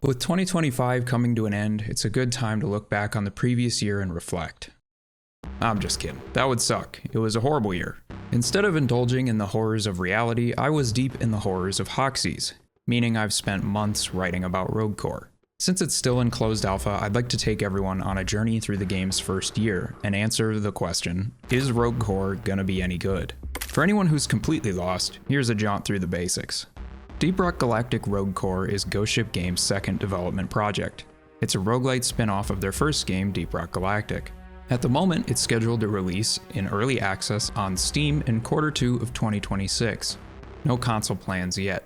With 2025 coming to an end, it's a good time to look back on the previous year and reflect. I'm just kidding. That would suck. It was a horrible year. Instead of indulging in the horrors of reality, I was deep in the horrors of Hoxies, meaning I've spent months writing about Rogue Core. Since it's still in closed alpha, I'd like to take everyone on a journey through the game's first year and answer the question, is Rogue Core gonna be any good? For anyone who's completely lost, here's a jaunt through the basics. Deep Rock Galactic Rogue Core is Ghost Ship Games' second development project. It's a roguelite spin-off of their first game, Deep Rock Galactic. At the moment, it's scheduled to release in early access on Steam in Q2 of 2026. No console plans yet.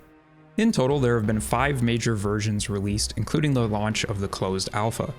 In total, there have been 5 major versions released, including the launch of the closed alpha.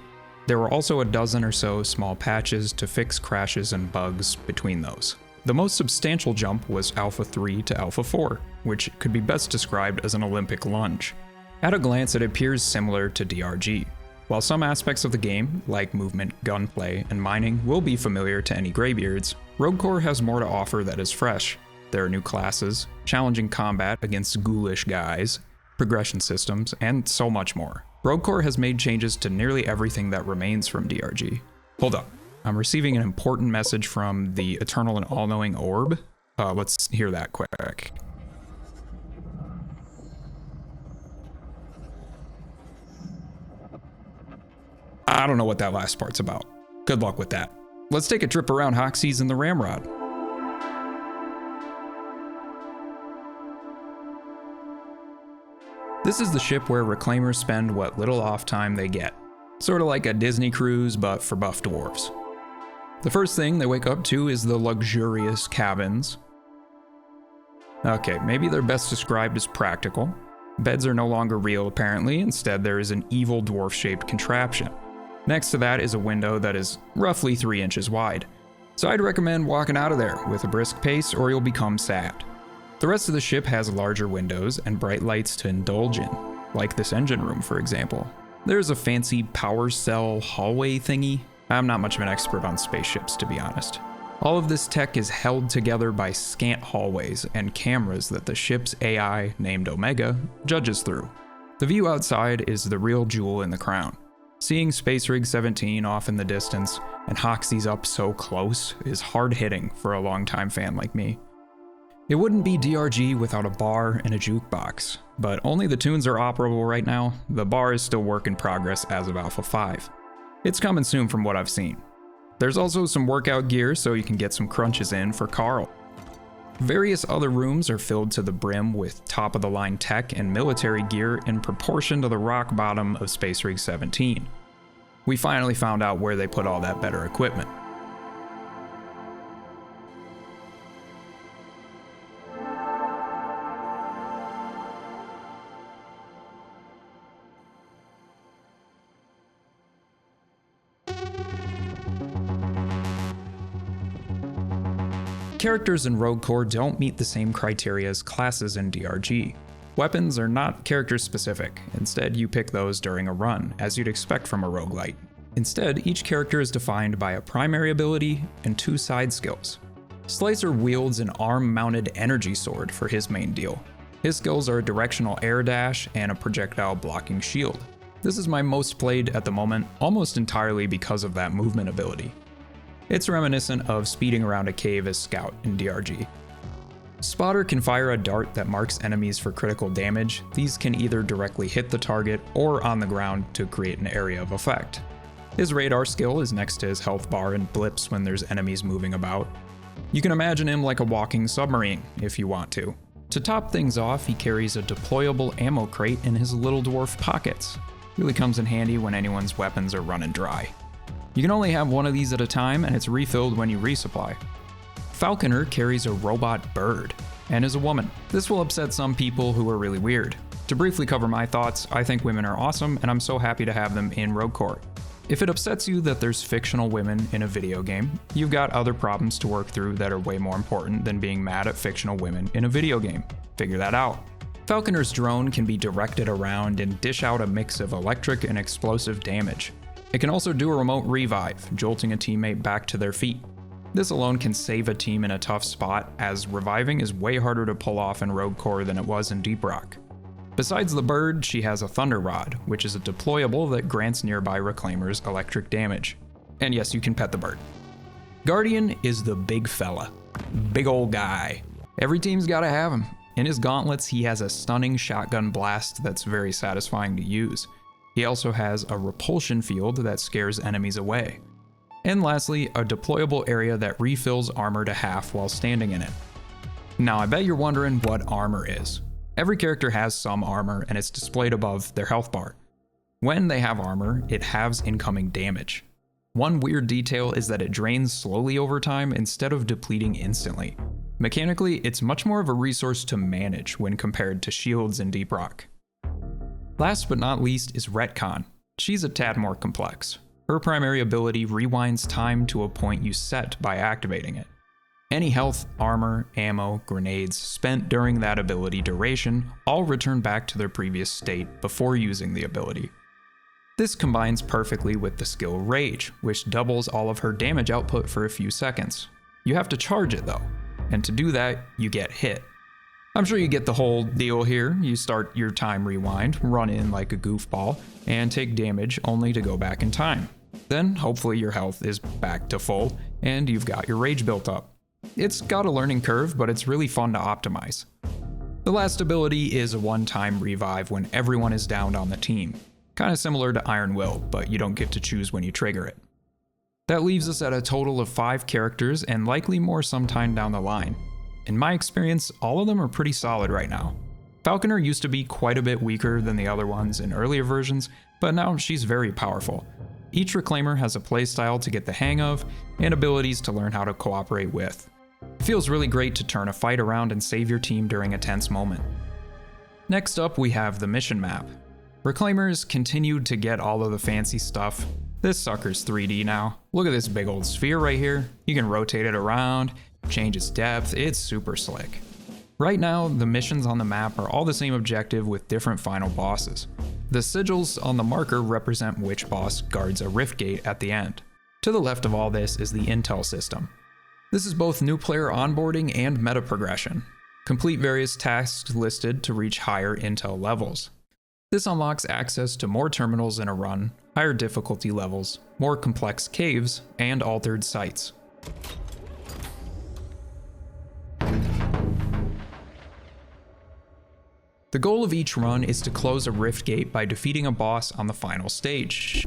There were also a dozen or so small patches to fix crashes and bugs between those. The most substantial jump was Alpha 3 to Alpha 4, which could be best described as an Olympic lunge. At a glance, it appears similar to DRG. While some aspects of the game, like movement, gunplay, and mining, will be familiar to any graybeards, Rogue Core has more to offer that is fresh. There are new classes, challenging combat against ghoulish guys, progression systems, and so much more. Rogue Core has made changes to nearly everything that remains from DRG. Hold up, I'm receiving an important message from the eternal and all-knowing orb. Let's hear that quick. I don't know what that last part's about. Good luck with that. Let's take a trip around Hoxies in the Ramrod. This is the ship where reclaimers spend what little off time they get. Sorta like a Disney cruise, but for buff dwarves. The first thing they wake up to is the luxurious cabins. Okay, maybe they're best described as practical. Beds are no longer real apparently, instead there is an evil dwarf-shaped contraption. Next to that is a window that is roughly 3 inches wide. So I'd recommend walking out of there with a brisk pace or you'll become sad. The rest of the ship has larger windows and bright lights to indulge in, like this engine room for example. There's a fancy power cell hallway thingy. I'm not much of an expert on spaceships to be honest. All of this tech is held together by scant hallways and cameras that the ship's AI, named Omega, judges through. The view outside is the real jewel in the crown. Seeing Space Rig 17 off in the distance and Hoxies up so close is hard-hitting for a longtime fan like me. It wouldn't be DRG without a bar and a jukebox, but only the tunes are operable right now. The bar is still work in progress as of Alpha 5. It's coming soon from what I've seen. There's also some workout gear so you can get some crunches in for Carl. Various other rooms are filled to the brim with top-of-the-line tech and military gear in proportion to the rock bottom of Space Rig 17. We finally found out where they put all that better equipment. Characters in Rogue Core don't meet the same criteria as classes in DRG. Weapons are not character specific, instead you pick those during a run, as you'd expect from a roguelite. Instead, each character is defined by a primary ability and 2 side skills. Slicer wields an arm-mounted energy sword for his main deal. His skills are a directional air dash and a projectile blocking shield. This is my most played at the moment, almost entirely because of that movement ability. It's reminiscent of speeding around a cave as Scout in DRG. Spotter can fire a dart that marks enemies for critical damage. These can either directly hit the target or on the ground to create an area of effect. His radar skill is next to his health bar and blips when there's enemies moving about. You can imagine him like a walking submarine if you want to. To top things off, he carries a deployable ammo crate in his little dwarf pockets. Really comes in handy when anyone's weapons are running dry. You can only have one of these at a time, and it's refilled when you resupply. Falconer carries a robot bird, and is a woman. This will upset some people who are really weird. To briefly cover my thoughts, I think women are awesome, and I'm so happy to have them in Rogue Core. If it upsets you that there's fictional women in a video game, you've got other problems to work through that are way more important than being mad at fictional women in a video game. Figure that out. Falconer's drone can be directed around and dish out a mix of electric and explosive damage. It can also do a remote revive, jolting a teammate back to their feet. This alone can save a team in a tough spot, as reviving is way harder to pull off in Rogue Core than it was in Deep Rock. Besides the bird, she has a Thunder Rod, which is a deployable that grants nearby reclaimers electric damage. And yes, you can pet the bird. Guardian is the big fella. Big old guy. Every team's gotta have him. In his gauntlets, he has a stunning shotgun blast that's very satisfying to use. He also has a repulsion field that scares enemies away. And lastly, a deployable area that refills armor to half while standing in it. Now I bet you're wondering what armor is. Every character has some armor and it's displayed above their health bar. When they have armor, it halves incoming damage. One weird detail is that it drains slowly over time instead of depleting instantly. Mechanically, it's much more of a resource to manage when compared to shields in Deep Rock. Last but not least is Retcon. She's a tad more complex. Her primary ability rewinds time to a point you set by activating it. Any health, armor, ammo, grenades spent during that ability duration all return back to their previous state before using the ability. This combines perfectly with the skill Rage, which doubles all of her damage output for a few seconds. You have to charge it though, and to do that, you get hit. I'm sure you get the whole deal here. You start your time rewind, run in like a goofball, and take damage only to go back in time. Then, hopefully your health is back to full, and you've got your rage built up. It's got a learning curve, but it's really fun to optimize. The last ability is a one-time revive when everyone is downed on the team. Kinda similar to Iron Will, but you don't get to choose when you trigger it. That leaves us at a total of 5 characters and likely more sometime down the line. In my experience, all of them are pretty solid right now. Falconer used to be quite a bit weaker than the other ones in earlier versions, but now she's very powerful. Each Reclaimer has a playstyle to get the hang of, and abilities to learn how to cooperate with. It feels really great to turn a fight around and save your team during a tense moment. Next up, we have the mission map. Reclaimers continued to get all of the fancy stuff. This sucker's 3D now. Look at this big old sphere right here. You can rotate it around, change its depth, it's super slick. Right now, the missions on the map are all the same objective with different final bosses. The sigils on the marker represent which boss guards a rift gate at the end. To the left of all this is the intel system. This is both new player onboarding and meta progression. Complete various tasks listed to reach higher intel levels. This unlocks access to more terminals in a run, higher difficulty levels, more complex caves, and altered sites. The goal of each run is to close a rift gate by defeating a boss on the final stage.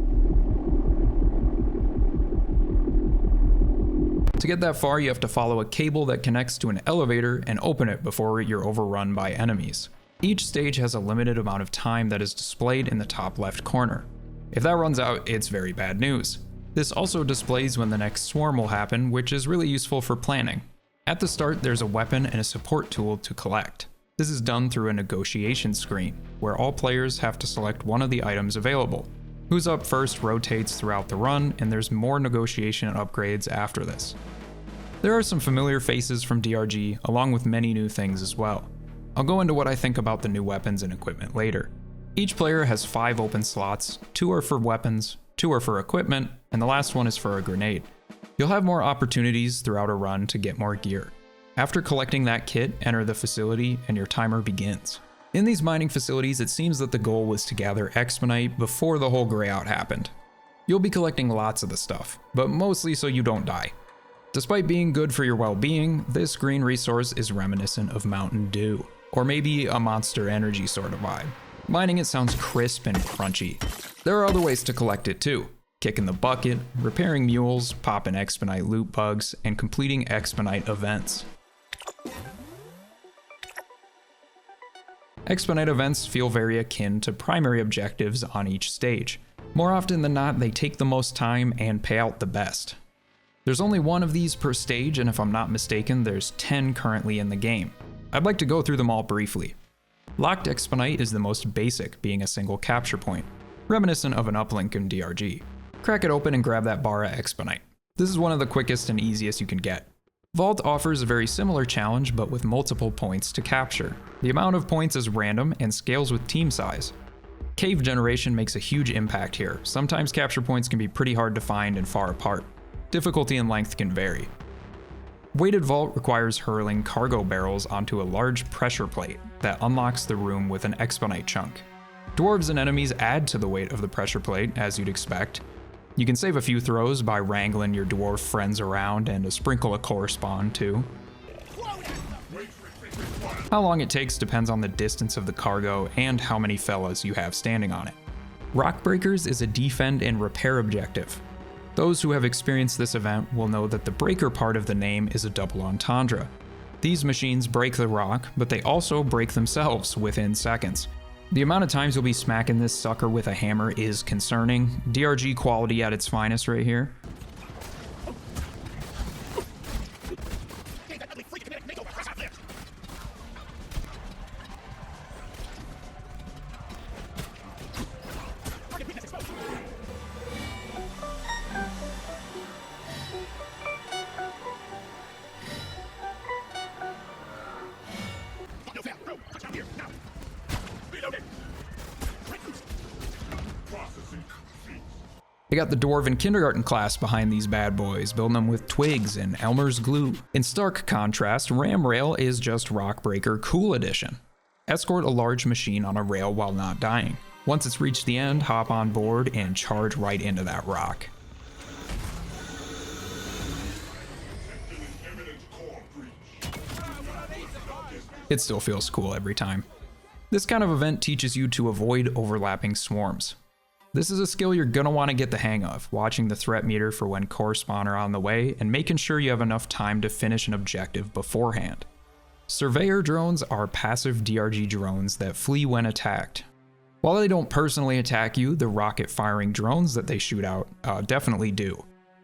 To get that far, you have to follow a cable that connects to an elevator and open it before you're overrun by enemies. Each stage has a limited amount of time that is displayed in the top left corner. If that runs out, it's very bad news. This also displays when the next swarm will happen, which is really useful for planning. At the start, there's a weapon and a support tool to collect. This is done through a negotiation screen, where all players have to select one of the items available. Who's up first rotates throughout the run, and there's more negotiation upgrades after this. There are some familiar faces from DRG, along with many new things as well. I'll go into what I think about the new weapons and equipment later. Each player has 5 open slots, 2 are for weapons, 2 are for equipment, and the last one is for a grenade. You'll have more opportunities throughout a run to get more gear. After collecting that kit, enter the facility and your timer begins. In these mining facilities, it seems that the goal was to gather Exponite before the whole grayout happened. You'll be collecting lots of the stuff, but mostly so you don't die. Despite being good for your well-being, this green resource is reminiscent of Mountain Dew, or maybe a Monster Energy sort of vibe. Mining it sounds crisp and crunchy. There are other ways to collect it too. Kicking the bucket, repairing mules, popping Exponite loot bugs, and completing Exponite events. Exponite events feel very akin to primary objectives on each stage. More often than not, they take the most time and pay out the best. There's only one of these per stage, and if I'm not mistaken, there's 10 currently in the game. I'd like to go through them all briefly. Locked Exponite is the most basic, being a single capture point, reminiscent of an uplink in DRG. Crack it open and grab that bar of Exponite. This is one of the quickest and easiest you can get. Vault offers a very similar challenge, but with multiple points to capture. The amount of points is random and scales with team size. Cave generation makes a huge impact here. Sometimes capture points can be pretty hard to find and far apart. Difficulty and length can vary. Weighted vault requires hurling cargo barrels onto a large pressure plate that unlocks the room with an expedite chunk. Dwarves and enemies add to the weight of the pressure plate, as you'd expect. You can save a few throws by wrangling your dwarf friends around and a sprinkle of core spawn too. How long it takes depends on the distance of the cargo and how many fellas you have standing on it. Rock Breakers is a defend and repair objective. Those who have experienced this event will know that the breaker part of the name is a double entendre. These machines break the rock, but they also break themselves within seconds. The amount of times you'll be smacking this sucker with a hammer is concerning. DRG quality at its finest right here. They got the Dwarven kindergarten class behind these bad boys, building them with twigs and Elmer's glue. In stark contrast, Ram Rail is just Rock Breaker Cool Edition. Escort a large machine on a rail while not dying. Once it's reached the end, hop on board and charge right into that rock. It still feels cool every time. This kind of event teaches you to avoid overlapping swarms. This is a skill you're gonna want to get the hang of, watching the threat meter for when core spawn are on the way and making sure you have enough time to finish an objective beforehand. Surveyor drones are passive DRG drones that flee when attacked. While they don't personally attack you, the rocket-firing drones that they shoot out definitely do.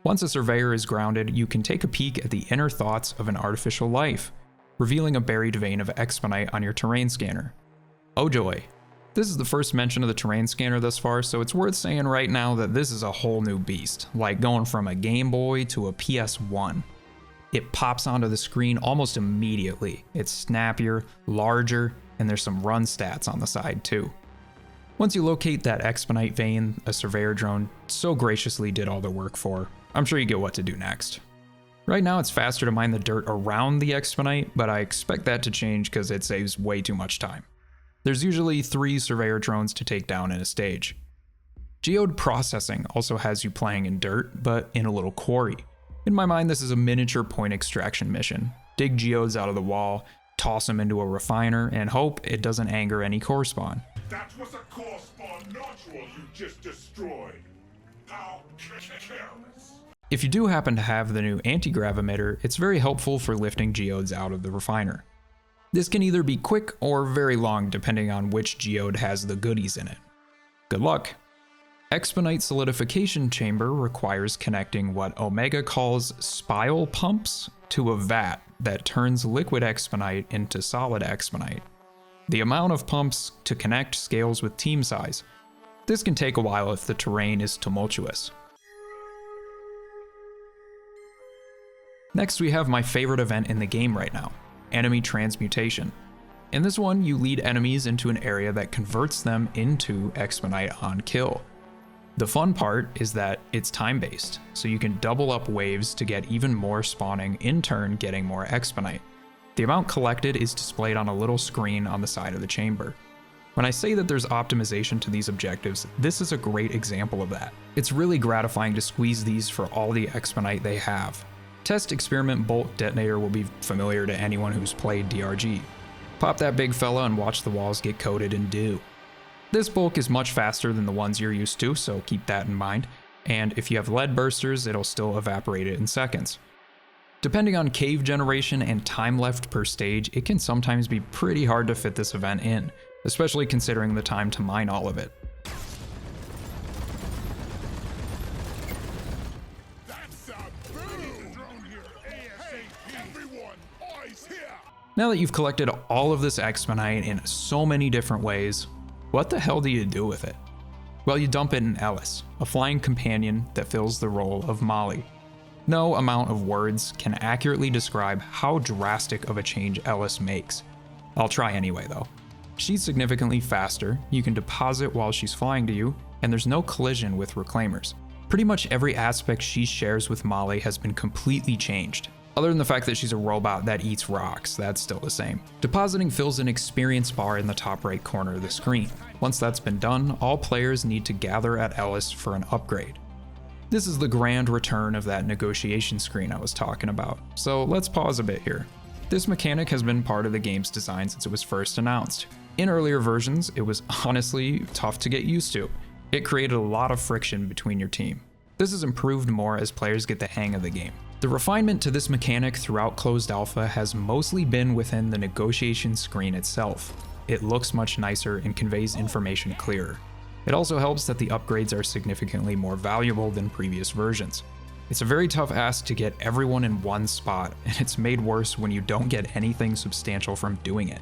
Once a surveyor is grounded, you can take a peek at the inner thoughts of an artificial life, revealing a buried vein of expedite on your terrain scanner. Oh joy. This is the first mention of the terrain scanner thus far, so it's worth saying right now that this is a whole new beast, like going from a Game Boy to a PS1. It pops onto the screen almost immediately. It's snappier, larger, and there's some run stats on the side too. Once you locate that expedite vein, a surveyor drone so graciously did all the work for, I'm sure you get what to do next. Right now it's faster to mine the dirt around the expedite, but I expect that to change because it saves way too much time. There's usually 3 surveyor drones to take down in a stage. Geode processing also has you playing in dirt, but in a little quarry. In my mind, this is a miniature point extraction mission. Dig geodes out of the wall, toss them into a refiner, and hope it doesn't anger any core spawn. That was a core spawn nodule you just destroyed. How careless. If you do happen to have the new anti-grav emitter, it's very helpful for lifting geodes out of the refiner. This can either be quick or very long depending on which geode has the goodies in it. Good luck! Expedite solidification chamber requires connecting what Omega calls spile pumps to a vat that turns liquid expedite into solid expedite. The amount of pumps to connect scales with team size. This can take a while if the terrain is tumultuous. Next we have my favorite event in the game right now. Enemy transmutation. In this one, you lead enemies into an area that converts them into expedite on kill. The fun part is that it's time-based, so you can double up waves to get even more spawning, in turn getting more expedite. The amount collected is displayed on a little screen on the side of the chamber. When I say that there's optimization to these objectives, this is a great example of that. It's really gratifying to squeeze these for all the expedite they have. Test Experiment Bolt Detonator will be familiar to anyone who's played DRG. Pop that big fella and watch the walls get coated in dew. This bulk is much faster than the ones you're used to, so keep that in mind, and if you have lead bursters, it'll still evaporate it in seconds. Depending on cave generation and time left per stage, it can sometimes be pretty hard to fit this event in, especially considering the time to mine all of it. Now that you've collected all of this expedite in so many different ways, what the hell do you do with it? Well, you dump it in Ellis, a flying companion that fills the role of Molly. No amount of words can accurately describe how drastic of a change Ellis makes. I'll try anyway though. She's significantly faster, you can deposit while she's flying to you, and there's no collision with reclaimers. Pretty much every aspect she shares with Molly has been completely changed. Other than the fact that she's a robot that eats rocks, that's still the same. Depositing fills an experience bar in the top right corner of the screen. Once that's been done, all players need to gather at Ellis for an upgrade. This is the grand return of that negotiation screen I was talking about, so let's pause a bit here. This mechanic has been part of the game's design since it was first announced. In earlier versions, it was honestly tough to get used to. It created a lot of friction between your team. This has improved more as players get the hang of the game. The refinement to this mechanic throughout closed alpha has mostly been within the negotiation screen itself. It looks much nicer and conveys information clearer. It also helps that the upgrades are significantly more valuable than previous versions. It's a very tough ask to get everyone in one spot, and it's made worse when you don't get anything substantial from doing it.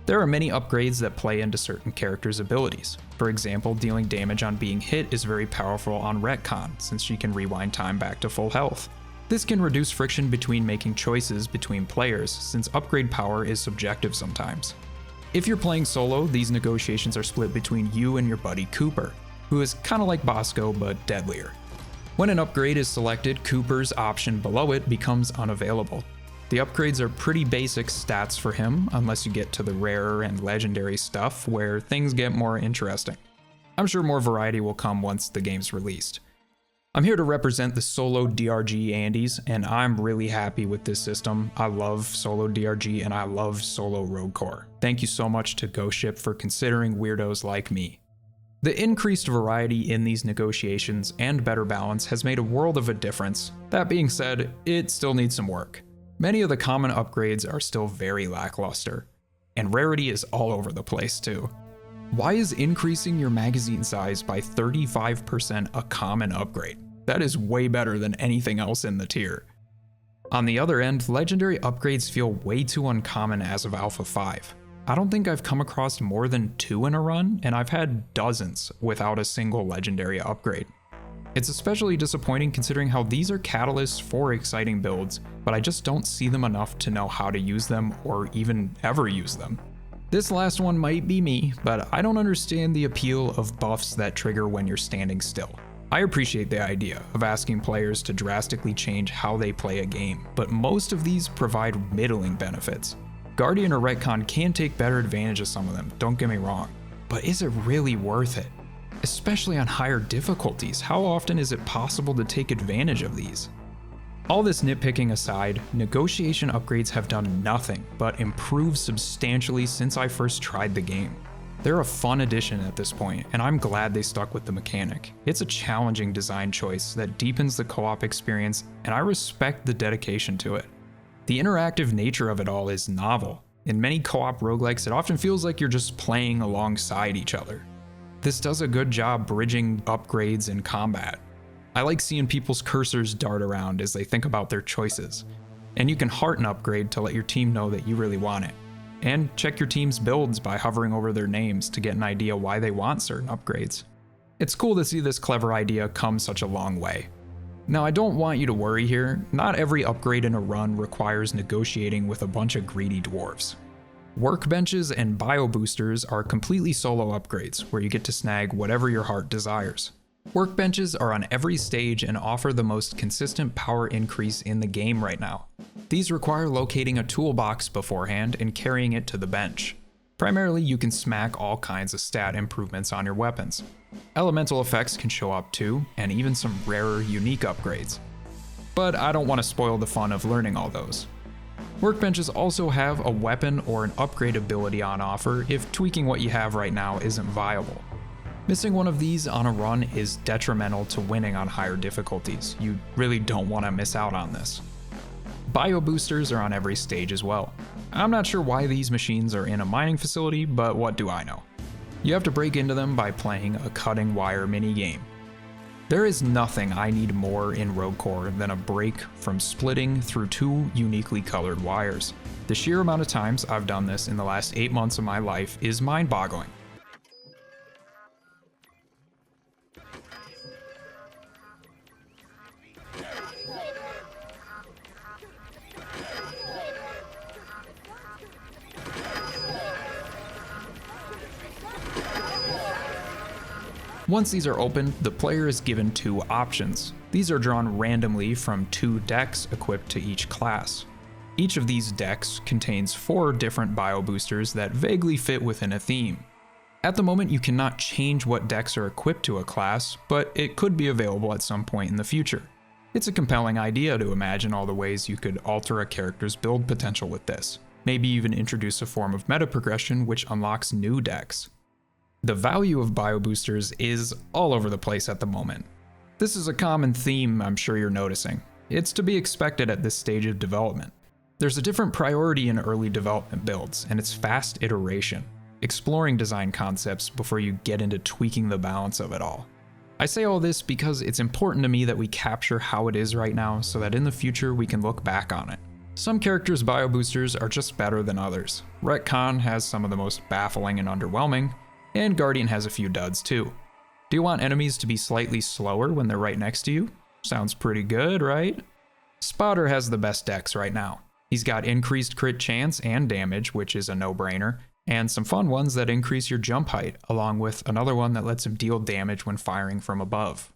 There are many upgrades that play into certain characters' abilities. For example, dealing damage on being hit is very powerful on Retcon, since she can rewind time back to full health. This can reduce friction between making choices between players, since upgrade power is subjective sometimes. If you're playing solo, these negotiations are split between you and your buddy Cooper, who is kinda like Bosco but deadlier. When an upgrade is selected, Cooper's option below it becomes unavailable. The upgrades are pretty basic stats for him, unless you get to the rarer and legendary stuff where things get more interesting. I'm sure more variety will come once the game's released. I'm here to represent the solo DRG Andes, and I'm really happy with this system. I love solo DRG and I love solo Rogue Core. Thank you so much to Ghost Ship for considering weirdos like me. The increased variety in these negotiations and better balance has made a world of a difference. That being said, it still needs some work. Many of the common upgrades are still very lackluster, and rarity is all over the place too. Why is increasing your magazine size by 35% a common upgrade? That is way better than anything else in the tier. On the other end, legendary upgrades feel way too uncommon as of Alpha 5. I don't think I've come across more than 2 in a run, and I've had dozens without a single legendary upgrade. It's especially disappointing considering how these are catalysts for exciting builds, but I just don't see them enough to know how to use them or even ever use them. This last one might be me, but I don't understand the appeal of buffs that trigger when you're standing still. I appreciate the idea of asking players to drastically change how they play a game, but most of these provide middling benefits. Guardian or Retcon can take better advantage of some of them, don't get me wrong, but is it really worth it? Especially on higher difficulties, how often is it possible to take advantage of these? All this nitpicking aside, negotiation upgrades have done nothing but improve substantially since I first tried the game. They're a fun addition at this point, and I'm glad they stuck with the mechanic. It's a challenging design choice that deepens the co-op experience, and I respect the dedication to it. The interactive nature of it all is novel. In many co-op roguelikes, it often feels like you're just playing alongside each other. This does a good job bridging upgrades and combat. I like seeing people's cursors dart around as they think about their choices. And you can heart an upgrade to let your team know that you really want it. And check your team's builds by hovering over their names to get an idea why they want certain upgrades. It's cool to see this clever idea come such a long way. Now, I don't want you to worry here. Not every upgrade in a run requires negotiating with a bunch of greedy dwarves. Workbenches and bio boosters are completely solo upgrades where you get to snag whatever your heart desires. Workbenches are on every stage and offer the most consistent power increase in the game right now. These require locating a toolbox beforehand and carrying it to the bench. Primarily, you can smack all kinds of stat improvements on your weapons. Elemental effects can show up too, and even some rarer, unique upgrades. But I don't want to spoil the fun of learning all those. Workbenches also have a weapon or an upgrade ability on offer if tweaking what you have right now isn't viable. Missing one of these on a run is detrimental to winning on higher difficulties. You really don't want to miss out on this. Bio boosters are on every stage as well. I'm not sure why these machines are in a mining facility, but what do I know? You have to break into them by playing a cutting wire minigame. There is nothing I need more in Rogue Core than a break from splitting through 2 uniquely colored wires. The sheer amount of times I've done this in the last 8 months of my life is mind-boggling. Once these are open, the player is given 2 options. These are drawn randomly from 2 decks equipped to each class. Each of these decks contains 4 different bio boosters that vaguely fit within a theme. At the moment, you cannot change what decks are equipped to a class, but it could be available at some point in the future. It's a compelling idea to imagine all the ways you could alter a character's build potential with this. Maybe even introduce a form of meta progression which unlocks new decks. The value of bio boosters is all over the place at the moment. This is a common theme I'm sure you're noticing. It's to be expected at this stage of development. There's a different priority in early development builds, and it's fast iteration, exploring design concepts before you get into tweaking the balance of it all. I say all this because it's important to me that we capture how it is right now so that in the future we can look back on it. Some characters' bio boosters are just better than others. Retcon has some of the most baffling and underwhelming, and Guardian has a few duds too. Do you want enemies to be slightly slower when they're right next to you? Sounds pretty good, right? Spotter has the best decks right now. He's got increased crit chance and damage, which is a no-brainer, and some fun ones that increase your jump height, along with another one that lets him deal damage when firing from above.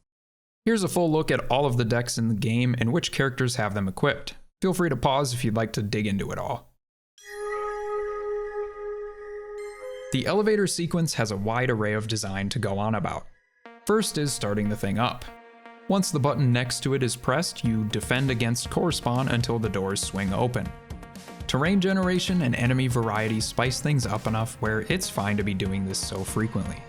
Here's a full look at all of the decks in the game and which characters have them equipped. Feel free to pause if you'd like to dig into it all. The elevator sequence has a wide array of design to go on about. First is starting the thing up. Once the button next to it is pressed, you defend against core spawn until the doors swing open. Terrain generation and enemy variety spice things up enough where it's fine to be doing this so frequently.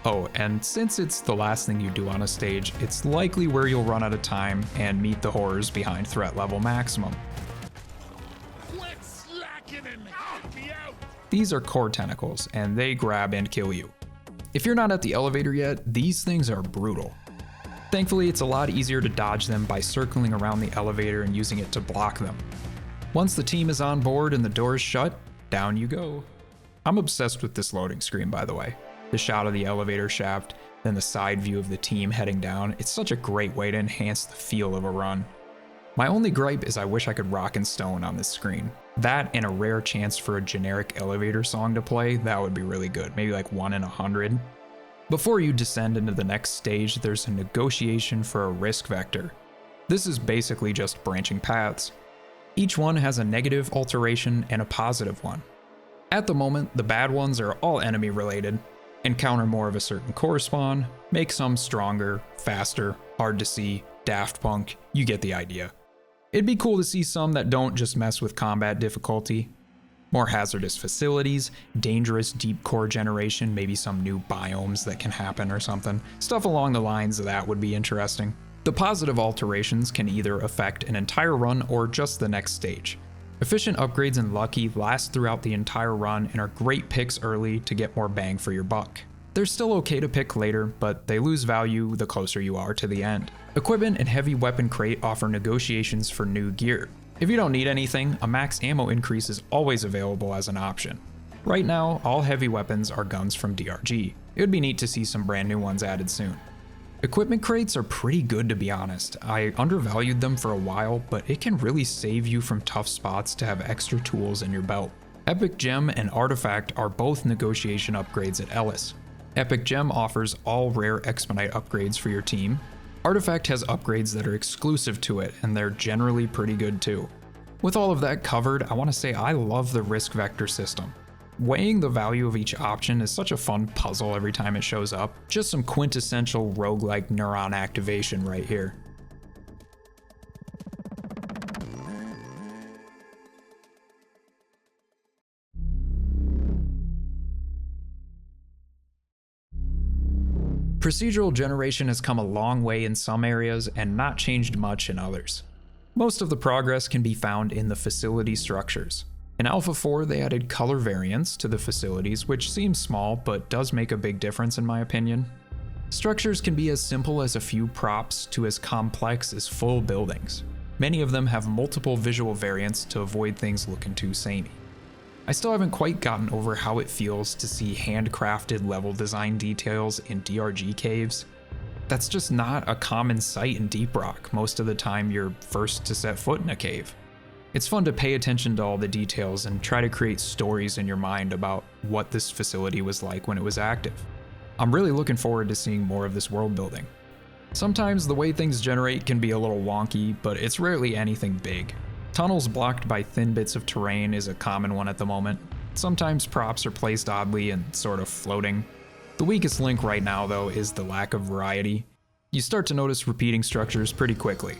Oh, and since it's the last thing you do on a stage, it's likely where you'll run out of time and meet the horrors behind threat level maximum. Quit slacking and help me out! These are core tentacles, and they grab and kill you. If you're not at the elevator yet, these things are brutal. Thankfully, it's a lot easier to dodge them by circling around the elevator and using it to block them. Once the team is on board and the doors shut, down you go. I'm obsessed with this loading screen, by the way. The shot of the elevator shaft, then the side view of the team heading down, it's such a great way to enhance the feel of a run. My only gripe is I wish I could rock and stone on this screen. That and a rare chance for a generic elevator song to play, that would be really good, maybe like 1 in 100. Before you descend into the next stage, there's a negotiation for a risk vector. This is basically just branching paths. Each one has a negative alteration and a positive one. At the moment, the bad ones are all enemy related, encounter more of a certain core spawn, make some stronger, faster, hard to see, Daft Punk, you get the idea. It'd be cool to see some that don't just mess with combat difficulty. More hazardous facilities, dangerous deep core generation, maybe some new biomes that can happen or something. Stuff along the lines of that would be interesting. The positive alterations can either affect an entire run or just the next stage. Efficient upgrades and lucky last throughout the entire run and are great picks early to get more bang for your buck. They're still okay to pick later, but they lose value the closer you are to the end. Equipment and heavy weapon crate offer negotiations for new gear. If you don't need anything, a max ammo increase is always available as an option. Right now, all heavy weapons are guns from DRG. It would be neat to see some brand new ones added soon. Equipment crates are pretty good, to be honest. I undervalued them for a while, but it can really save you from tough spots to have extra tools in your belt. Epic Gem and Artifact are both negotiation upgrades at Ellis. Epic Gem offers all rare Expedite upgrades for your team. Artifact has upgrades that are exclusive to it, and they're generally pretty good too. With all of that covered, I want to say I love the risk vector system. Weighing the value of each option is such a fun puzzle every time it shows up. Just some quintessential roguelike neuron activation right here. Procedural generation has come a long way in some areas and not changed much in others. Most of the progress can be found in the facility structures. In Alpha 4, they added color variants to the facilities, which seems small, but does make a big difference in my opinion. Structures can be as simple as a few props to as complex as full buildings. Many of them have multiple visual variants to avoid things looking too samey. I still haven't quite gotten over how it feels to see handcrafted level design details in DRG caves. That's just not a common sight in Deep Rock. Most of the time you're first to set foot in a cave. It's fun to pay attention to all the details and try to create stories in your mind about what this facility was like when it was active. I'm really looking forward to seeing more of this world building. Sometimes the way things generate can be a little wonky, but it's rarely anything big. Tunnels blocked by thin bits of terrain is a common one at the moment. Sometimes props are placed oddly and sort of floating. The weakest link right now, though, is the lack of variety. You start to notice repeating structures pretty quickly,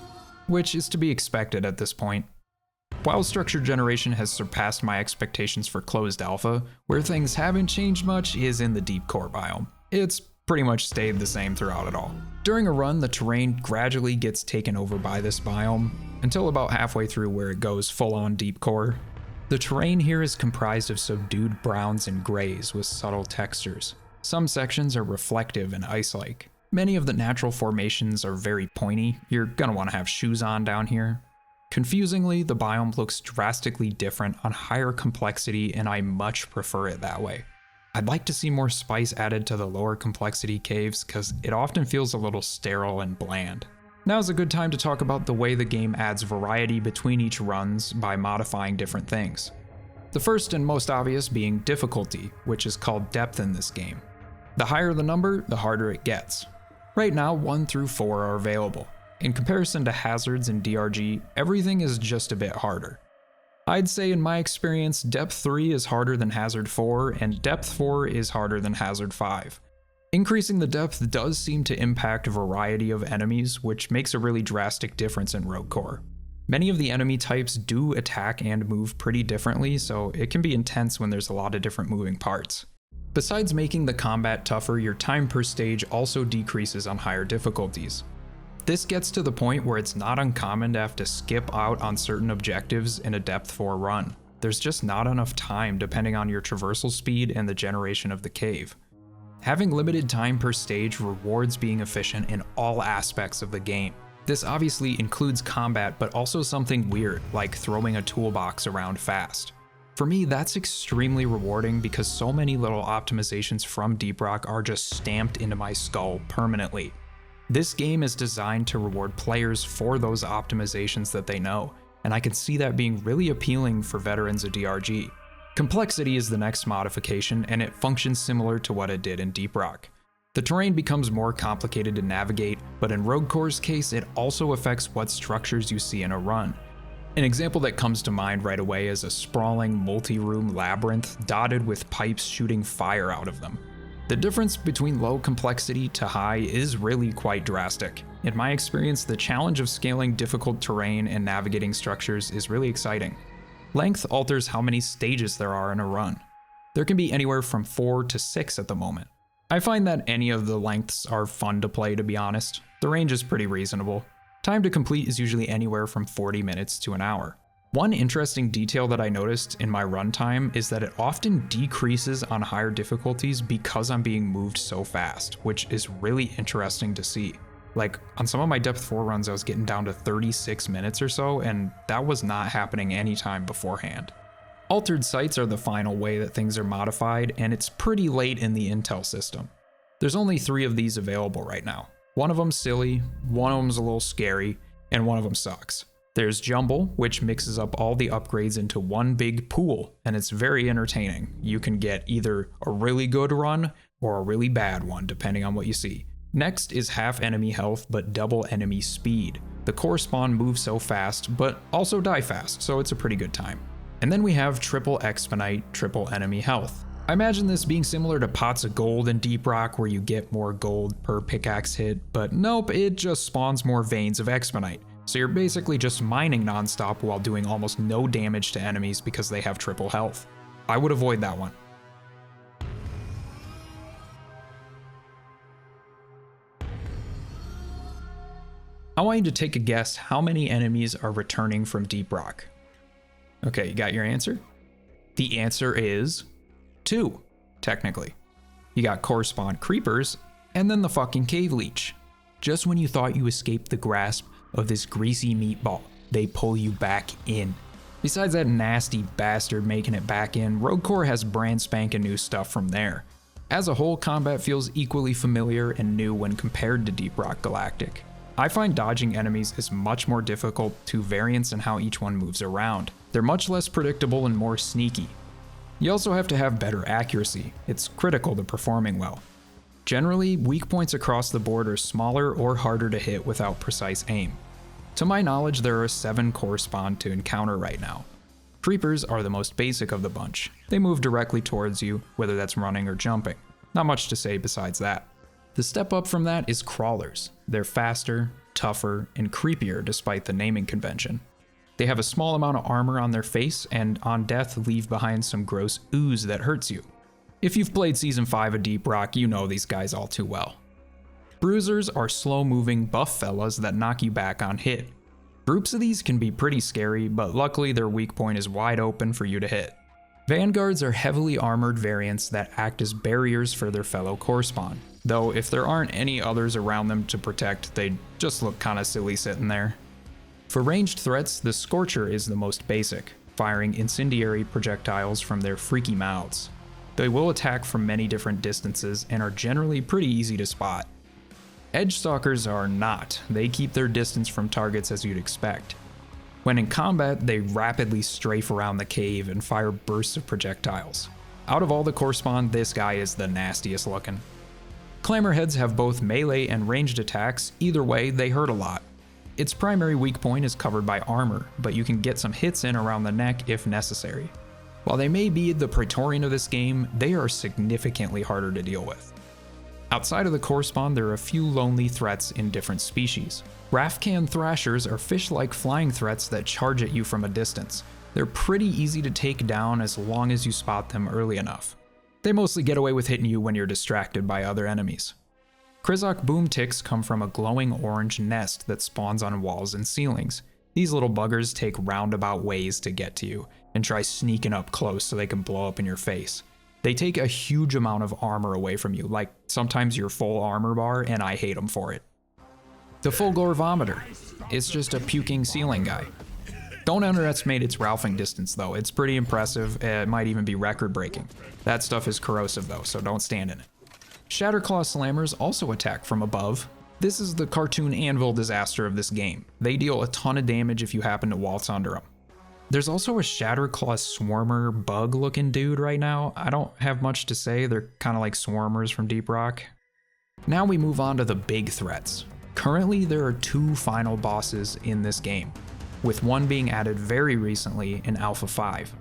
which is to be expected at this point. While structure generation has surpassed my expectations for closed alpha, where things haven't changed much is in the deep core biome. It's pretty much stayed the same throughout it all. During a run, the terrain gradually gets taken over by this biome, until about halfway through where it goes full-on deep core. The terrain here is comprised of subdued browns and grays with subtle textures. Some sections are reflective and ice-like. Many of the natural formations are very pointy. You're gonna want to have shoes on down here. Confusingly, the biome looks drastically different on higher complexity, and I much prefer it that way. I'd like to see more spice added to the lower complexity caves because it often feels a little sterile and bland. Now's a good time to talk about the way the game adds variety between each runs by modifying different things. The first and most obvious being difficulty, which is called depth in this game. The higher the number, the harder it gets. Right now, 1 through 4 are available. In comparison to hazards in DRG, everything is just a bit harder. I'd say in my experience, depth 3 is harder than hazard 4, and depth 4 is harder than hazard 5. Increasing the depth does seem to impact a variety of enemies, which makes a really drastic difference in Rogue Core. Many of the enemy types do attack and move pretty differently, so it can be intense when there's a lot of different moving parts. Besides making the combat tougher, your time per stage also decreases on higher difficulties. This gets to the point where it's not uncommon to have to skip out on certain objectives in a depth 4 run. There's just not enough time depending on your traversal speed and the generation of the cave. Having limited time per stage rewards being efficient in all aspects of the game. This obviously includes combat, but also something weird, like throwing a toolbox around fast. For me, that's extremely rewarding because so many little optimizations from Deep Rock are just stamped into my skull permanently. This game is designed to reward players for those optimizations that they know, and I can see that being really appealing for veterans of DRG. Complexity is the next modification, and it functions similar to what it did in Deep Rock. The terrain becomes more complicated to navigate, but in Rogue Core's case, it also affects what structures you see in a run. An example that comes to mind right away is a sprawling multi-room labyrinth dotted with pipes shooting fire out of them. The difference between low complexity to high is really quite drastic. In my experience, the challenge of scaling difficult terrain and navigating structures is really exciting. Length alters how many stages there are in a run. There can be anywhere from 4 to 6 at the moment. I find that any of the lengths are fun to play, to be honest. The range is pretty reasonable. Time to complete is usually anywhere from 40 minutes to an hour. One interesting detail that I noticed in my runtime is that it often decreases on higher difficulties because I'm being moved so fast, which is really interesting to see. Like, on some of my depth 4 runs, I was getting down to 36 minutes or so, and that was not happening anytime beforehand. Altered sights are the final way that things are modified, and it's pretty late in the intel system. There's only 3 of these available right now. One of them's silly, one of them's a little scary, and one of them sucks. There's Jumble, which mixes up all the upgrades into one big pool, and it's very entertaining. You can get either a really good run or a really bad one, depending on what you see. Next is half enemy health, but double enemy speed. The core spawn moves so fast, but also die fast, so it's a pretty good time. And then we have triple expedite, triple enemy health. I imagine this being similar to pots of gold in Deep Rock where you get more gold per pickaxe hit, but nope, it just spawns more veins of expedite. So you're basically just mining nonstop while doing almost no damage to enemies because they have triple health. I would avoid that one. I want you to take a guess how many enemies are returning from Deep Rock. Okay, you got your answer? The answer is 2, technically. You got core spawn creepers, and then the fucking cave leech. Just when you thought you escaped the grasp of this greasy meatball, they pull you back in. Besides that nasty bastard making it back in, Rogue Core has brand spanking new stuff from there. As a whole, combat feels equally familiar and new when compared to Deep Rock Galactic. I find dodging enemies is much more difficult due to variance in how each one moves around. They're much less predictable and more sneaky. You also have to have better accuracy. It's critical to performing well. Generally, weak points across the board are smaller or harder to hit without precise aim. To my knowledge, there are 7 core spawn to encounter right now. Creepers are the most basic of the bunch. They move directly towards you, whether that's running or jumping. Not much to say besides that. The step up from that is crawlers. They're faster, tougher, and creepier despite the naming convention. They have a small amount of armor on their face and on death leave behind some gross ooze that hurts you. If you've played Season 5 of Deep Rock, you know these guys all too well. Bruisers are slow-moving buff fellas that knock you back on hit. Groups of these can be pretty scary, but luckily their weak point is wide open for you to hit. Vanguards are heavily armored variants that act as barriers for their fellow core spawn, though if there aren't any others around them to protect, they just look kinda silly sitting there. For ranged threats, the Scorcher is the most basic, firing incendiary projectiles from their freaky mouths. They will attack from many different distances and are generally pretty easy to spot. Edge Stalkers are not. They keep their distance from targets as you'd expect. When in combat, they rapidly strafe around the cave and fire bursts of projectiles. Out of all the core spawn, this guy is the nastiest looking. Clamorheads have both melee and ranged attacks. Either way, they hurt a lot. Its primary weak point is covered by armor, but you can get some hits in around the neck if necessary. While they may be the Praetorian of this game, they are significantly harder to deal with. Outside of the core spawn, there are a few lonely threats in different species. Rafcan Thrashers are fish-like flying threats that charge at you from a distance. They're pretty easy to take down as long as you spot them early enough. They mostly get away with hitting you when you're distracted by other enemies. Krizak Boomticks come from a glowing orange nest that spawns on walls and ceilings. These little buggers take roundabout ways to get to you, and try sneaking up close so they can blow up in your face. They take a huge amount of armor away from you, like sometimes your full armor bar, and I hate them for it. The Fulgor Vomiter. It's just a puking ceiling guy. Don't underestimate its ralphing distance though, it's pretty impressive, it might even be record breaking. That stuff is corrosive though, so don't stand in it. Shatterclaw Slammers also attack from above. This is the cartoon anvil disaster of this game. They deal a ton of damage if you happen to waltz under them. There's also a Shatterclaw Swarmer bug looking dude right now. I don't have much to say, they're kind of like swarmers from Deep Rock. Now we move on to the big threats. Currently there are 2 final bosses in this game, with one being added very recently in Alpha 5.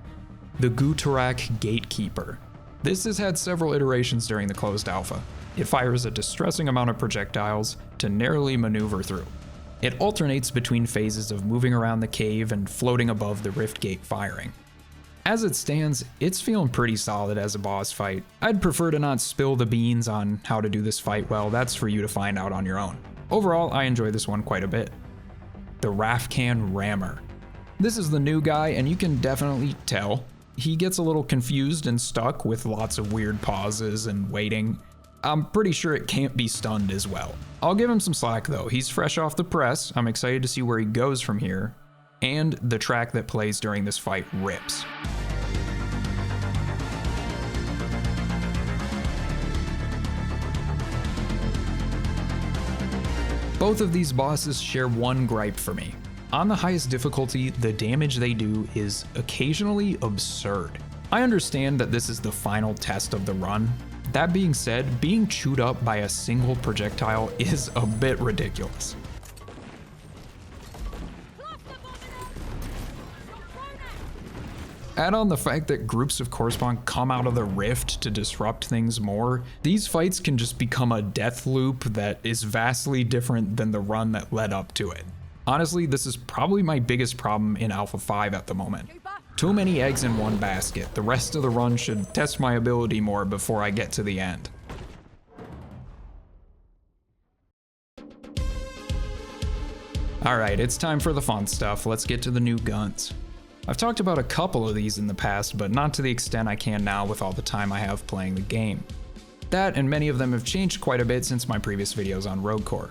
The Guturak Gatekeeper. This has had several iterations during the closed alpha. It fires a distressing amount of projectiles to narrowly maneuver through. It alternates between phases of moving around the cave and floating above the rift gate firing. As it stands, it's feeling pretty solid as a boss fight. I'd prefer to not spill the beans on how to do this fight well, that's for you to find out on your own. Overall, I enjoy this one quite a bit. The Rafcan Rammer. This is the new guy, and you can definitely tell. He gets a little confused and stuck with lots of weird pauses and waiting. I'm pretty sure it can't be stunned as well. I'll give him some slack though, he's fresh off the press, I'm excited to see where he goes from here, and the track that plays during this fight rips. Both of these bosses share one gripe for me. On the highest difficulty, the damage they do is occasionally absurd. I understand that this is the final test of the run. That being said, being chewed up by a single projectile is a bit ridiculous. Add on the fact that groups of core spawn come out of the rift to disrupt things more, these fights can just become a death loop that is vastly different than the run that led up to it. Honestly, this is probably my biggest problem in Alpha 5 at the moment. Too many eggs in one basket. The rest of the run should test my ability more before I get to the end. Alright, it's time for the fun stuff. Let's get to the new guns. I've talked about a couple of these in the past, but not to the extent I can now with all the time I have playing the game. That and many of them have changed quite a bit since my previous videos on Rogue Core.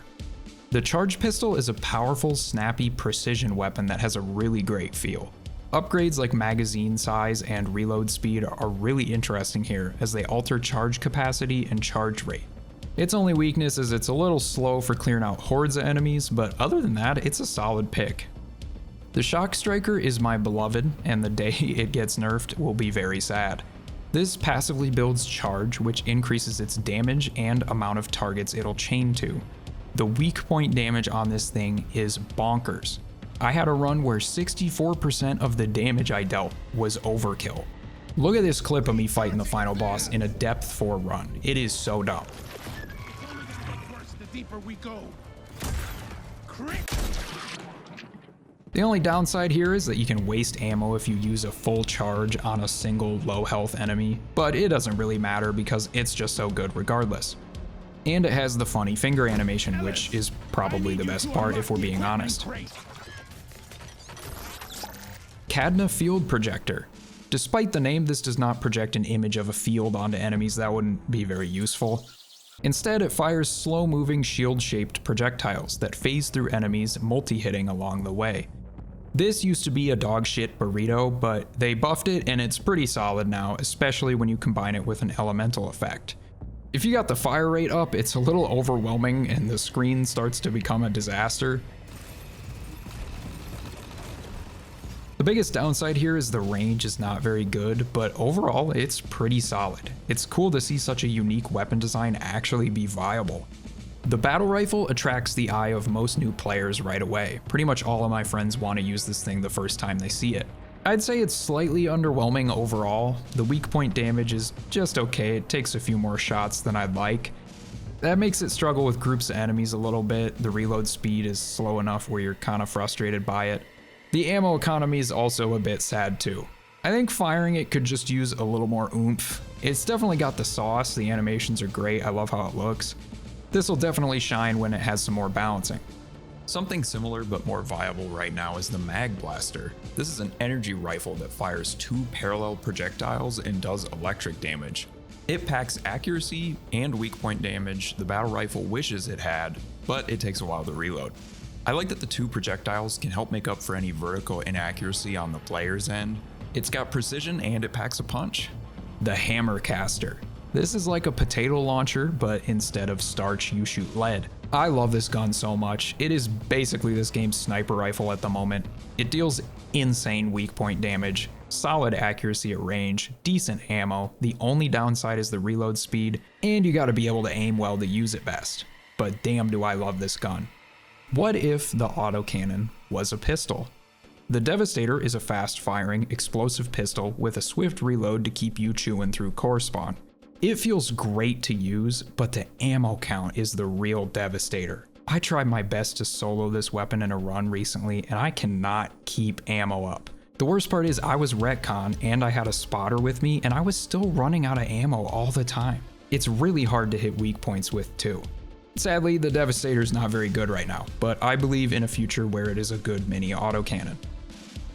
The charge pistol is a powerful, snappy precision weapon that has a really great feel. Upgrades like magazine size and reload speed are really interesting here as they alter charge capacity and charge rate. Its only weakness is it's a little slow for clearing out hordes of enemies, but other than that, it's a solid pick. The Shock Striker is my beloved, and the day it gets nerfed will be very sad. This passively builds charge, which increases its damage and amount of targets it'll chain to. The weak point damage on this thing is bonkers. I had a run where 64% of the damage I dealt was overkill. Look at this clip of me fighting the final boss in a depth 4 run. It is so dumb. The deeper we go. The only downside here is that you can waste ammo if you use a full charge on a single low health enemy, but it doesn't really matter because it's just so good regardless. And it has the funny finger animation, which is probably the best part if we're being honest. Cadna Field Projector. Despite the name, this does not project an image of a field onto enemies. That wouldn't be very useful. Instead, it fires slow-moving shield-shaped projectiles that phase through enemies, multi-hitting along the way. This used to be a dogshit burrito, but they buffed it and it's pretty solid now, especially when you combine it with an elemental effect. If you got the fire rate up, it's a little overwhelming and the screen starts to become a disaster. The biggest downside here is the range is not very good, but overall it's pretty solid. It's cool to see such a unique weapon design actually be viable. The battle rifle attracts the eye of most new players right away. Pretty much all of my friends want to use this thing the first time they see it. I'd say it's slightly underwhelming overall. The weak point damage is just okay, it takes a few more shots than I'd like. That makes it struggle with groups of enemies a little bit. The reload speed is slow enough where you're kind of frustrated by it. The ammo economy is also a bit sad too. I think firing it could just use a little more oomph. It's definitely got the sauce, the animations are great, I love how it looks. This will definitely shine when it has some more balancing. Something similar but more viable right now is the Mag Blaster. This is an energy rifle that fires 2 parallel projectiles and does electric damage. It packs accuracy and weak point damage the battle rifle wishes it had, but it takes a while to reload. I like that the 2 projectiles can help make up for any vertical inaccuracy on the player's end. It's got precision and it packs a punch. The Hammer Caster. This is like a potato launcher, but instead of starch, you shoot lead. I love this gun so much. It is basically this game's sniper rifle at the moment. It deals insane weak point damage, solid accuracy at range, decent ammo. The only downside is the reload speed, and you gotta be able to aim well to use it best. But damn do I love this gun. What if the autocannon was a pistol? The Devastator is a fast-firing, explosive pistol with a swift reload to keep you chewing through core spawn. It feels great to use, but the ammo count is the real devastator. I tried my best to solo this weapon in a run recently, and I cannot keep ammo up. The worst part is I was retcon and I had a spotter with me, and I was still running out of ammo all the time. It's really hard to hit weak points with too. Sadly, the Devastator's not very good right now, but I believe in a future where it is a good mini autocannon.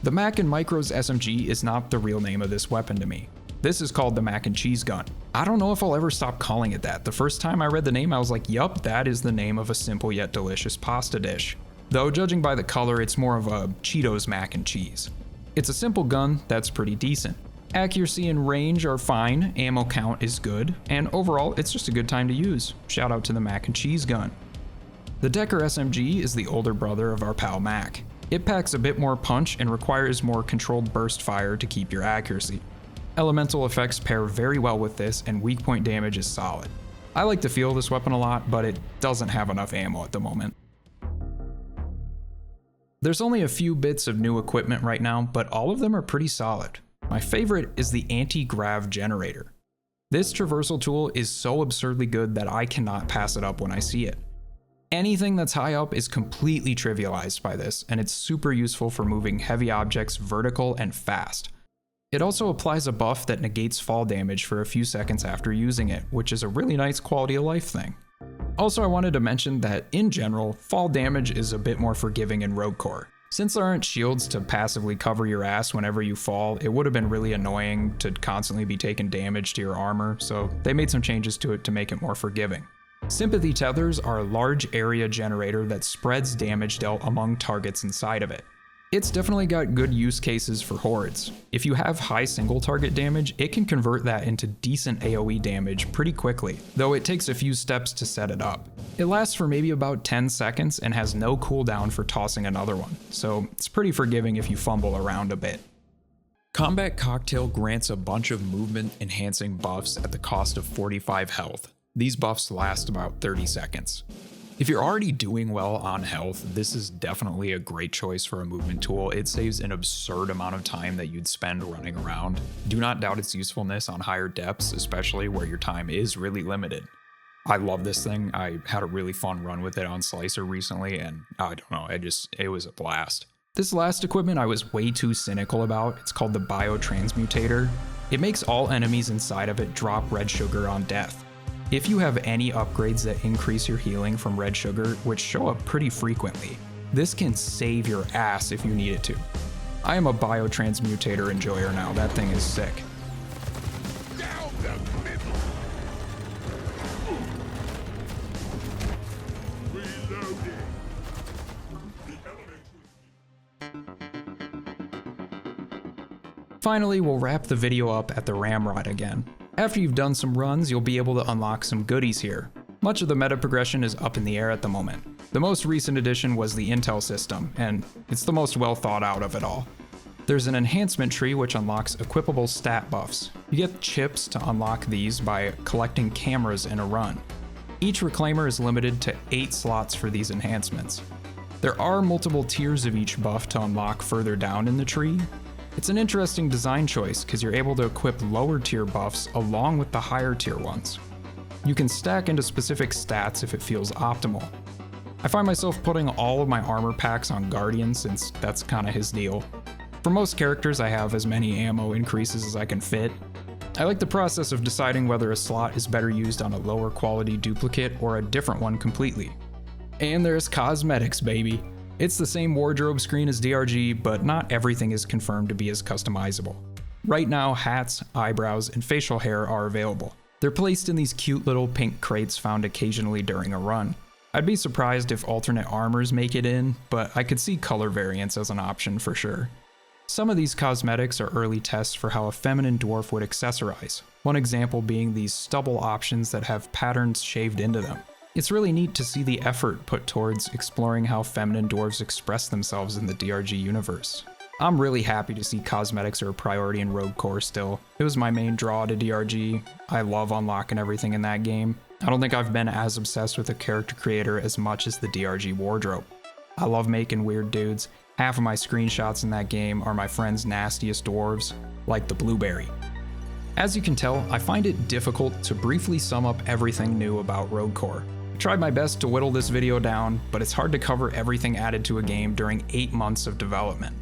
The Mac and Micros SMG is not the real name of this weapon to me. This is called the Mac and Cheese Gun. I don't know if I'll ever stop calling it that. The first time I read the name, I was like, yup, that is the name of a simple yet delicious pasta dish. Though judging by the color, it's more of a Cheetos mac and cheese. It's a simple gun that's pretty decent. Accuracy and range are fine, ammo count is good, and overall, it's just a good time to use. Shout out to the Mac and Cheese Gun. The Decker SMG is the older brother of our pal Mac. It packs a bit more punch and requires more controlled burst fire to keep your accuracy. Elemental effects pair very well with this, and weak point damage is solid. I like the feel of this weapon a lot, but it doesn't have enough ammo at the moment. There's only a few bits of new equipment right now, but all of them are pretty solid. My favorite is the Anti-Grav Generator. This traversal tool is so absurdly good that I cannot pass it up when I see it. Anything that's high up is completely trivialized by this, and it's super useful for moving heavy objects vertical and fast. It also applies a buff that negates fall damage for a few seconds after using it, which is a really nice quality of life thing. Also, I wanted to mention that in general, fall damage is a bit more forgiving in Rogue Core. Since there aren't shields to passively cover your ass whenever you fall, it would have been really annoying to constantly be taking damage to your armor, so they made some changes to it to make it more forgiving. Sympathy tethers are a large area generator that spreads damage dealt among targets inside of it. It's definitely got good use cases for hordes. If you have high single target damage, it can convert that into decent AoE damage pretty quickly, though it takes a few steps to set it up. It lasts for maybe about 10 seconds and has no cooldown for tossing another one, so it's pretty forgiving if you fumble around a bit. Combat Cocktail grants a bunch of movement enhancing buffs at the cost of 45 health. These buffs last about 30 seconds. If you're already doing well on health, this is definitely a great choice for a movement tool. It saves an absurd amount of time that you'd spend running around. Do not doubt its usefulness on higher depths, especially where your time is really limited. I love this thing. I had a really fun run with it on Slicer recently, and I don't know, it was a blast. This last equipment I was way too cynical about. It's called the Biotransmutator. It makes all enemies inside of it drop red sugar on death. If you have any upgrades that increase your healing from red sugar, which show up pretty frequently, this can save your ass if you need it to. I am a Biotransmutator enjoyer now. That thing is sick. Down the middle. Reloading. Finally, we'll wrap the video up at the Ramrod again. After you've done some runs, you'll be able to unlock some goodies here. Much of the meta progression is up in the air at the moment. The most recent addition was the Intel system, and it's the most well thought out of it all. There's an enhancement tree which unlocks equipable stat buffs. You get chips to unlock these by collecting cameras in a run. Each reclaimer is limited to 8 slots for these enhancements. There are multiple tiers of each buff to unlock further down in the tree. It's an interesting design choice because you're able to equip lower tier buffs along with the higher tier ones. You can stack into specific stats if it feels optimal. I find myself putting all of my armor packs on Guardian since that's kinda his deal. For most characters I have as many ammo increases as I can fit. I like the process of deciding whether a slot is better used on a lower quality duplicate or a different one completely. And there's cosmetics, baby. It's the same wardrobe screen as DRG, but not everything is confirmed to be as customizable. Right now, hats, eyebrows, and facial hair are available. They're placed in these cute little pink crates found occasionally during a run. I'd be surprised if alternate armors make it in, but I could see color variants as an option for sure. Some of these cosmetics are early tests for how a feminine dwarf would accessorize, one example being these stubble options that have patterns shaved into them. It's really neat to see the effort put towards exploring how feminine dwarves express themselves in the DRG universe. I'm really happy to see cosmetics are a priority in Rogue Core still. It was my main draw to DRG. I love unlocking everything in that game. I don't think I've been as obsessed with a character creator as much as the DRG wardrobe. I love making weird dudes. Half of my screenshots in that game are my friend's nastiest dwarves, like the Blueberry. As you can tell, I find it difficult to briefly sum up everything new about Rogue Core. I tried my best to whittle this video down, but it's hard to cover everything added to a game during 8 months of development.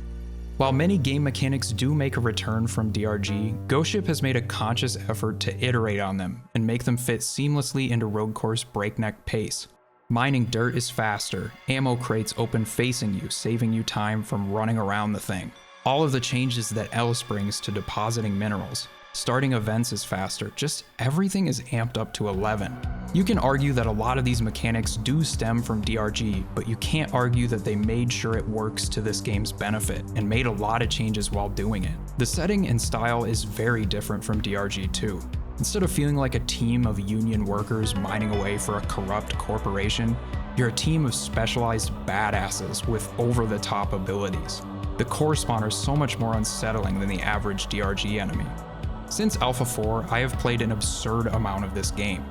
While many game mechanics do make a return from DRG, Ghost Ship has made a conscious effort to iterate on them and make them fit seamlessly into Rogue Core's breakneck pace. Mining dirt is faster, ammo crates open facing you, saving you time from running around the thing. All of the changes that Ellis brings to depositing minerals. Starting events is faster, just everything is amped up to 11. You can argue that a lot of these mechanics do stem from DRG, but you can't argue that they made sure it works to this game's benefit and made a lot of changes while doing it. The setting and style is very different from DRG 2. Instead of feeling like a team of union workers mining away for a corrupt corporation, you're a team of specialized badasses with over-the-top abilities. The core spawner is so much more unsettling than the average DRG enemy. Since Alpha 4, I have played an absurd amount of this game.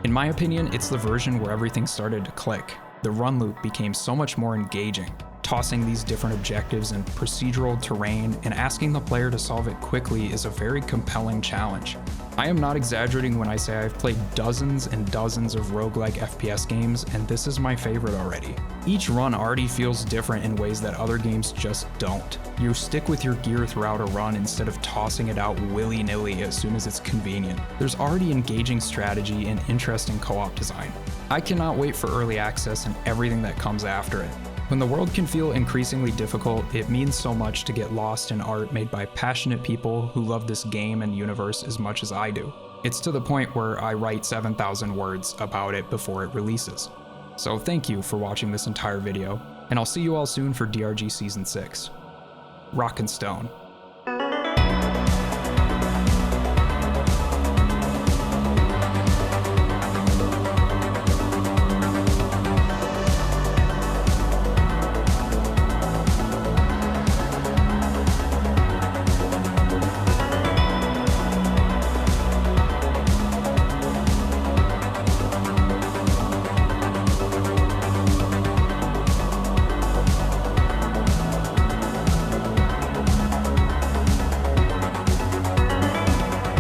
In my opinion, it's the version where everything started to click. The run loop became so much more engaging, tossing these different objectives in procedural terrain and asking the player to solve it quickly is a very compelling challenge. I am not exaggerating when I say I've played dozens and dozens of roguelike FPS games, and this is my favorite already. Each run already feels different in ways that other games just don't. You stick with your gear throughout a run instead of tossing it out willy-nilly as soon as it's convenient. There's already engaging strategy and interesting co-op design. I cannot wait for early access and everything that comes after it. When the world can feel increasingly difficult, it means so much to get lost in art made by passionate people who love this game and universe as much as I do. It's to the point where I write 7,000 words about it before it releases. So thank you for watching this entire video, and I'll see you all soon for DRG Season 6. Rock and Stone.